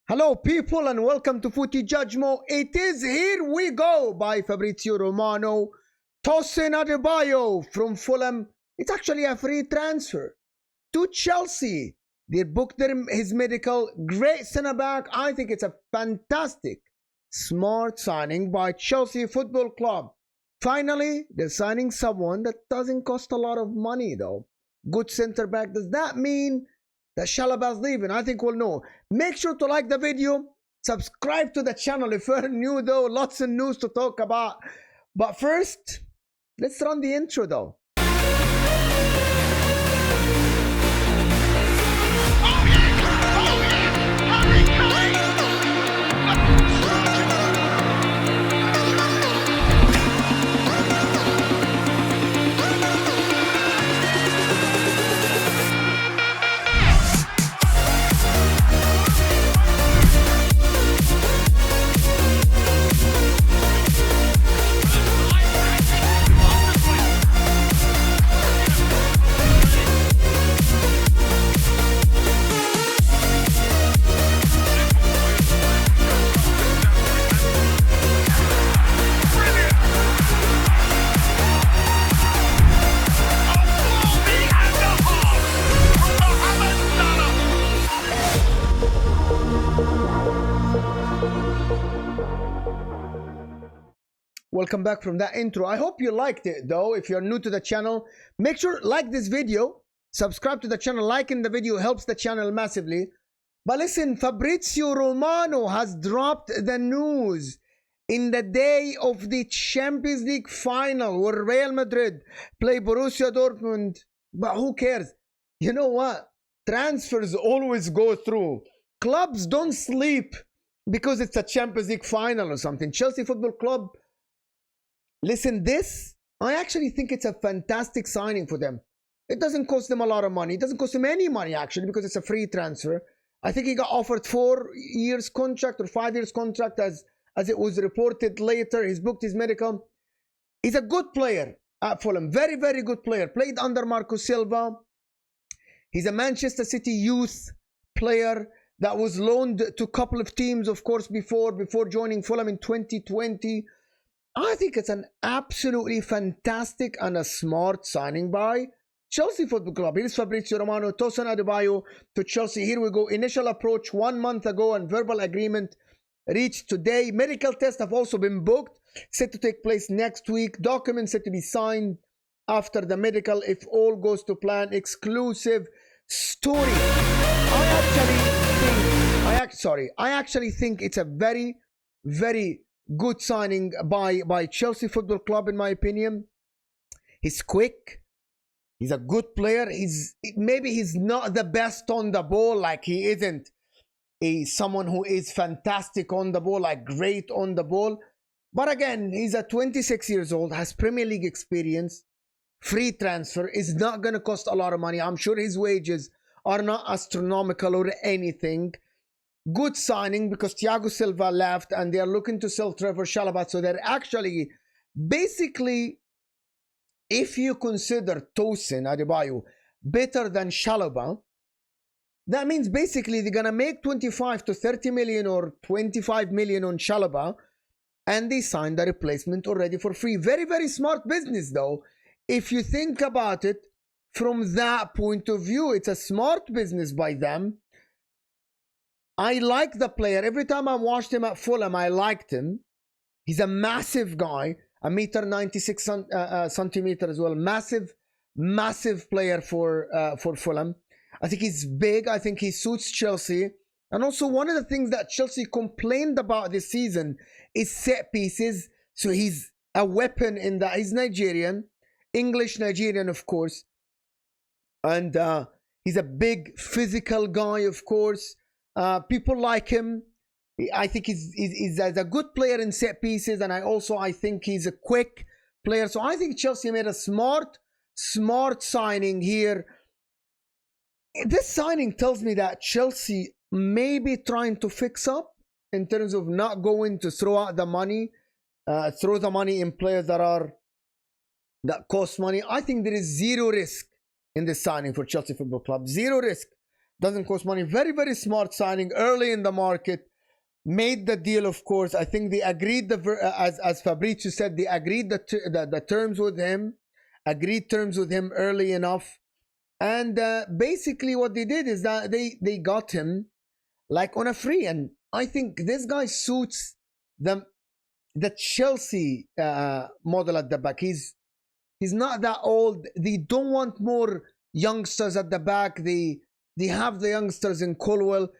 Hello people and welcome to Footy JUDGEMO. It is Here We Go by Fabrizio Romano. Tosin Adarabioyo from Fulham. It's actually a free transfer to Chelsea. They booked his medical. Great centre back. I think it's a fantastic, smart signing by Chelsea Football Club. Finally, they're signing someone that doesn't cost a lot of money though. Good centre back. Does that mean that 𝐒𝐲 leaving? I think we'll know. Make sure to like the video, subscribe to the channel if you're new though. Lots of news to talk about. But first, let's run the intro though. Welcome back from that intro. I hope you liked it though. If you're new to the channel, make sure like this video, subscribe to the channel. Liking the video helps the channel massively. But listen, Fabrizio Romano has dropped the news in the day of the Champions League final where Real Madrid play Borussia Dortmund. But who cares? You know what? Transfers always go through. Clubs don't sleep because it's a Champions League final or something. Chelsea Football Club, listen, I actually think it's a fantastic signing for them. It doesn't cost them a lot of money. It doesn't cost them any money actually because it's a free transfer. I think he got offered 4 years contract or 5 years contract as it was reported later. He's booked his medical. He's a good player at Fulham. Very, very good player. Played under Marco Silva. He's a Manchester City youth player that was loaned to a couple of teams, of course, before joining Fulham in 2020. I think it's an absolutely fantastic and a smart signing by Chelsea Football Club. Here's Fabrizio Romano, Tosin Adarabioyo to Chelsea. Here we go. Initial approach 1 month ago and verbal agreement reached today. Medical tests have also been booked, set to take place next week. Documents set to be signed after the medical if all goes to plan. Exclusive story. I actually think it's a very, very good signing by Chelsea Football Club in my opinion. He's quick. He's a good player. Maybe he's not the best on the ball, like he isn't someone who is fantastic on the ball, like great on the ball. But again, he's a 26 years old, has Premier League experience, free transfer, is not going to cost a lot of money. I'm sure his wages are not astronomical or anything. Good signing because Thiago Silva left and they are looking to sell Trevor 𝐒𝐲. So they're actually basically, if you consider Tosin Adarabioyo better than 𝐒𝐲, that means basically they're going to make 25 to 30 million or 25 million on 𝐒𝐲 and they signed the replacement already for free. Very, very smart business though. If you think about it from that point of view, it's a smart business by them. I like the player. Every time I watched him at Fulham, I liked him. He's a massive guy, 1.96 centimeters as well. Massive player for Fulham. I think he's big. I think he suits Chelsea. And also one of the things that Chelsea complained about this season is set pieces. So he's a weapon in that. He's Nigerian, English Nigerian, of course. And he's a big physical guy, of course. People like him. I think he's a good player in set pieces, and I think he's a quick player. So I think Chelsea made a smart signing here. This signing tells me that Chelsea may be trying to fix up in terms of not going to throw out the money, throw the money in players that cost money. I think there is zero risk in this signing for Chelsea Football Club. Zero risk. doesn't cost money. Very, very smart signing early in the market. Made the deal, of course. I think they agreed, as Fabrizio said, they agreed the terms with him, early enough. And basically what they did is that they got him like on a free. And I think this guy suits the Chelsea model at the back. He's not that old. They don't want more youngsters at the back. They have the youngsters in Colwell,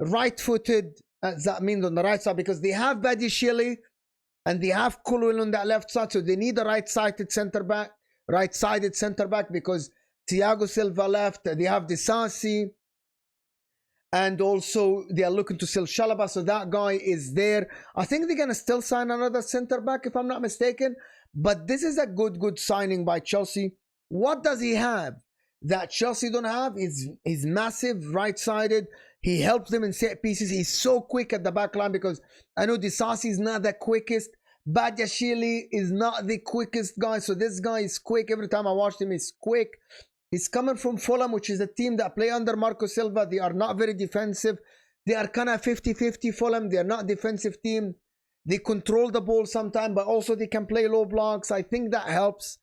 right-footed. That means on the right side, because they have 𝐒𝐤𝐿𝐴 and they have Colwell on that left side, so they need a right-sided centre back, because Thiago Silva left. They have Disasi, and also they are looking to sell Chalobah, so that guy is there. I think they're gonna still sign another centre back if I'm not mistaken. But this is a good signing by Chelsea. What does he have that Chelsea don't have? He's massive, right-sided. He helps them in set pieces. He's so quick at the back line, because I know Disasi is not the quickest. 𝐒𝐤𝐿𝐴 is not the quickest guy. So this guy is quick. Every time I watched him, he's quick. He's coming from Fulham, which is a team that play under Marco Silva. They are not very defensive. They are kind of 50-50 Fulham. They are not a defensive team. They control the ball sometimes, but also they can play low blocks. I think that helps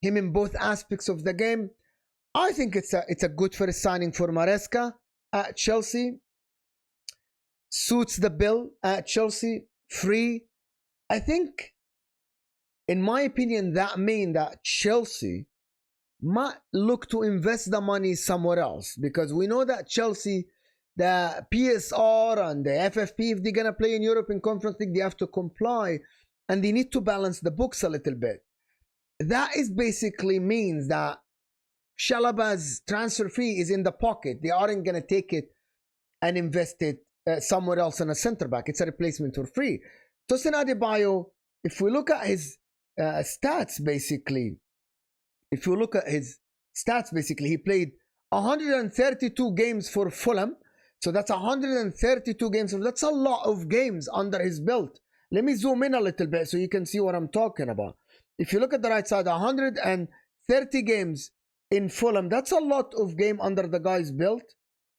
him in both aspects of the game. I think it's a good first signing for Maresca at Chelsea. Suits the bill at Chelsea. Free. I think, in my opinion, that means that Chelsea might look to invest the money somewhere else, because we know that Chelsea, the PSR and the FFP, if they're going to play in European Conference League, they have to comply, and they need to balance the books a little bit. That is basically means that Chalobah's transfer fee is in the pocket. They aren't going to take it and invest it somewhere else in a centre back. It's a replacement for free. Tosin Adarabioyo, if we look at his stats, basically, he played 132 games for Fulham. So that's 132 games. That's a lot of games under his belt. Let me zoom in a little bit so you can see what I'm talking about. If you look at the right side, 130 games in Fulham. That's a lot of game under the guy's belt.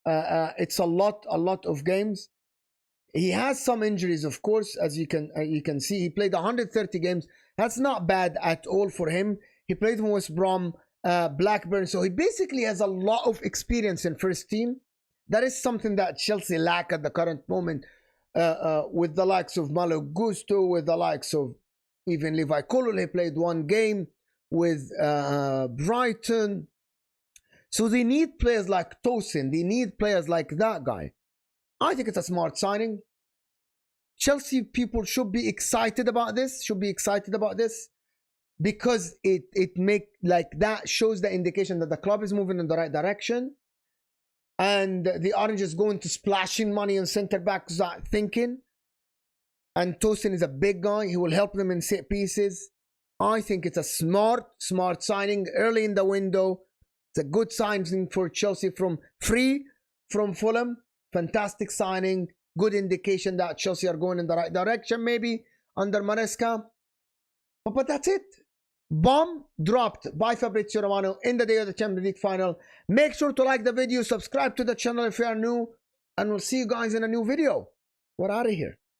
It's a lot of games. He has some injuries, of course, as you can see. He played 130 games. That's not bad at all for him. He played for West Brom, Blackburn. So he basically has a lot of experience in first team. That is something that Chelsea lack at the current moment, with the likes of Malo Gusto, with the likes of even Levi Colwill. He played one game with Brighton. So they need players like Tosin. They need players like that guy. I think it's a smart signing. Chelsea people should be excited about this. Because that shows the indication that the club is moving in the right direction. And the Orange is going to splashing money on centre backs, thinking. And Tosin is a big guy. He will help them in set pieces. I think it's a smart signing early in the window. It's a good signing for Chelsea from Fulham. Fantastic signing. Good indication that Chelsea are going in the right direction, maybe under Maresca. But that's it. Bomb dropped by Fabrizio Romano in the day of the Champions League final. Make sure to like the video, subscribe to the channel if you are new, and we'll see you guys in a new video. We're out of here.